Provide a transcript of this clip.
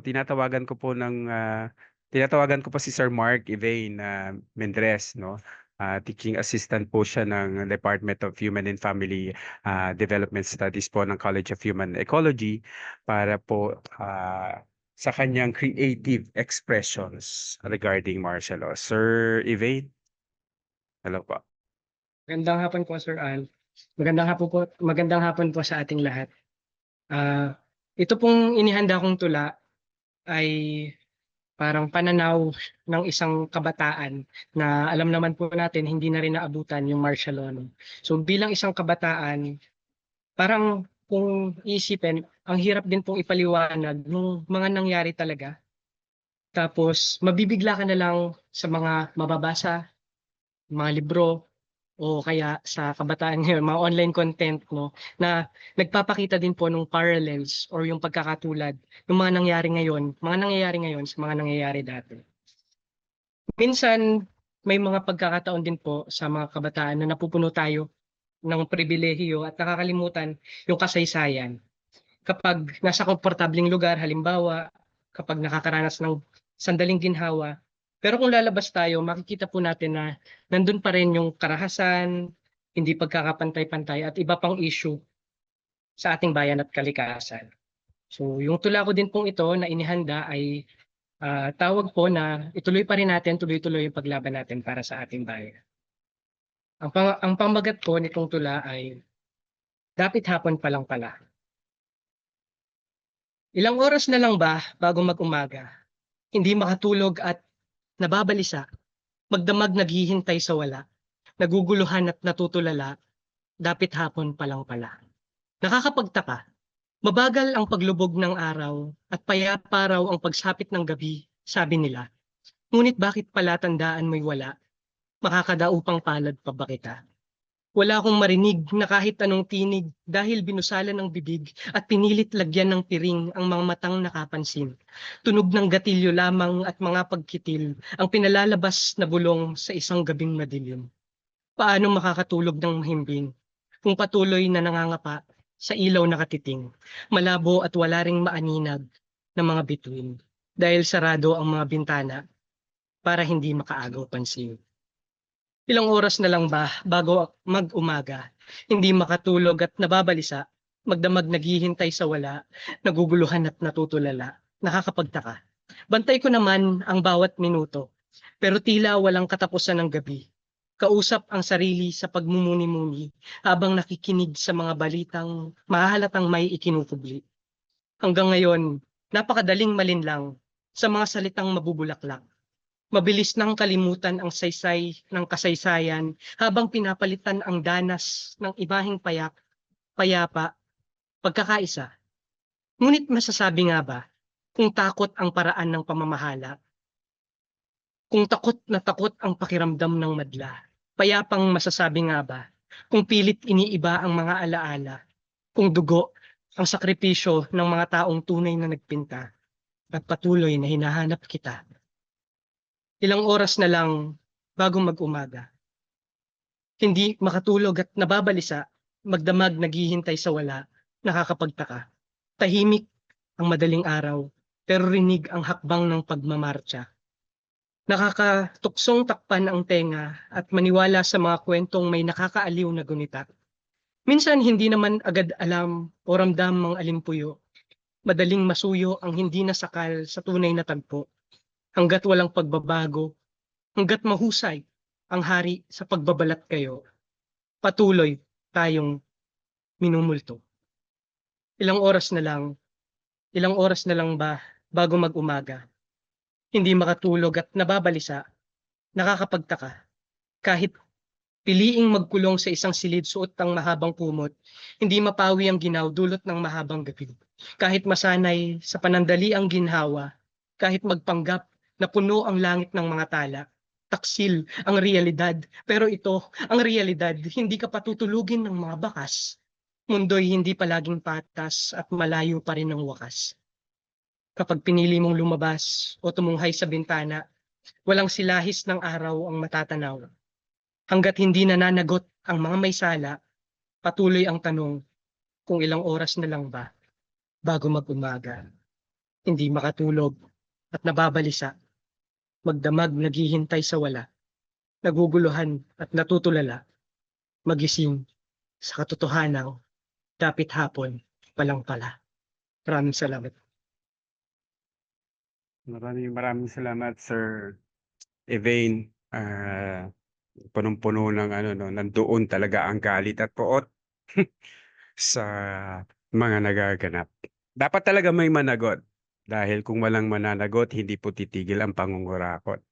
tinatawagan ko po si Sir Mark Evane Mendres, no? Teaching assistant po siya ng Department of Human and Family Development Studies po ng College of Human Ecology para po sa kanyang creative expressions regarding martial law. Sir Evane, hello po. Magandang hapon po, Sir Al. Magandang hapon po sa ating lahat. Ito pong inihanda kong tula ay parang pananaw ng isang kabataan na alam naman po natin hindi na rin naabutan yung martial law. No? So bilang isang kabataan, parang kung isipin, ang hirap din pong ipaliwanag ng mga nangyari talaga. Tapos mabibigla ka na lang sa mga mababasa, mga libro, o kaya sa kabataan ngayon, mga online content, no, na nagpapakita din po ng parallels or yung pagkakatulad ng mga nangyayari ngayon sa mga nangyayari dati. Minsan, may mga pagkakataon din po sa mga kabataan na napupuno tayo ng pribilehiyo at nakakalimutan yung kasaysayan. Kapag nasa komportabling lugar, halimbawa, kapag nakakaranas ng sandaling ginhawa, pero kung lalabas tayo, makikita po natin na nandun pa rin yung karahasan, hindi pagkakapantay-pantay at iba pang issue sa ating bayan at kalikasan. So yung tula ko din pong ito na inihanda ay tawag po na ituloy pa rin natin, tuloy-tuloy yung paglaban natin para sa ating bayan. Ang pamagat po nitong tula ay Dapit Hapon Pa Lang Pala. Ilang oras na lang ba bago mag-umaga? Hindi makatulog at nababalisa, magdamag naghihintay sa wala, naguguluhan at natutulala, dapit hapon pa lang pala. Nakakapagtaka, mabagal ang paglubog ng araw at payapa raw ang pagsapit ng gabi, sabi nila. Ngunit bakit pala tandaan mo'y wala? Makakadaupang palad pa ba kita? Wala akong marinig na kahit anong tinig dahil binusalan ng bibig at pinilit lagyan ng piring ang mga matang nakapansin. Tunog ng gatilyo lamang at mga pagkitil ang pinalalabas na bulong sa isang gabing madilim. Paano makakatulog ng mahimbing kung patuloy na nangangapa sa ilaw na katiting, malabo at wala ring maaninag na mga bituin dahil sarado ang mga bintana para hindi makaagaw pansin. Ilang oras na lang ba bago mag-umaga, hindi makatulog at nababalisa, magdamag naghihintay sa wala, naguguluhan at natutulala, nakakapagtaka. Bantay ko naman ang bawat minuto, pero tila walang katapusan ng gabi. Kausap ang sarili sa pagmumuni-muni habang nakikinig sa mga balitang mahahalatang may ikinukubli. Hanggang ngayon, napakadaling malinlang sa mga salitang mabubulaklak. Mabilis nang kalimutan ang saysay ng kasaysayan habang pinapalitan ang danas ng ibahing payapa, pagkakaisa. Ngunit masasabi nga ba kung takot ang paraan ng pamamahala? Kung takot na takot ang pakiramdam ng madla? Payapang masasabi nga ba kung pilit iniiba ang mga alaala? Kung dugo ang sakripisyo ng mga taong tunay na nagpinta at patuloy na hinahanap kita? Ilang oras na lang bago mag-umaga. Hindi makatulog at nababalisa, magdamag naghihintay sa wala, nakakapagtaka. Tahimik ang madaling araw, pero rinig ang hakbang ng pagmamarcha. Nakakatuksong takpan ang tenga at maniwala sa mga kwentong may nakakaaliw na gunita. Minsan hindi naman agad alam o ramdam ang alimpuyo. Madaling masuyo ang hindi nasakal sa tunay na tagpo. Hanggat walang pagbabago, hanggat mahusay ang hari sa pagbabalat kayo, patuloy tayong minumulto. Ilang oras na lang ba bago mag-umaga? Hindi makatulog at nababalisa, nakakapagtaka. Kahit piliing magkulong sa isang silid suot ang mahabang kumot, hindi mapawi ang ginaw dulot ng mahabang gabi. Kahit masanay sa panandali ang ginhawa, kahit magpanggap na puno ang langit ng mga tala, taksil ang realidad. Pero ito, ang realidad, hindi ka patutulugin ng mga bakas. Mundo'y hindi palaging patas at malayo pa rin ang wakas. Kapag pinili mong lumabas o tumunghay sa bintana, walang silahis ng araw ang matatanaw. Hanggat hindi nananagot ang mga may sala, patuloy ang tanong kung ilang oras na lang ba bago mag-umaga. hindi makatulog at nababalisa, magdamag naghihintay sa wala, naguguluhan at natutulala, magising sa katotohanang dapit hapon palang pala. Maraming salamat. Maraming salamat, Sir Evain. Punong-puno ng ano, no, nandoon talaga ang galit at poot sa mga nagaganap. Dapat talaga may managot. Dahil kung walang mananagot, hindi po titigil ang pangungurakot.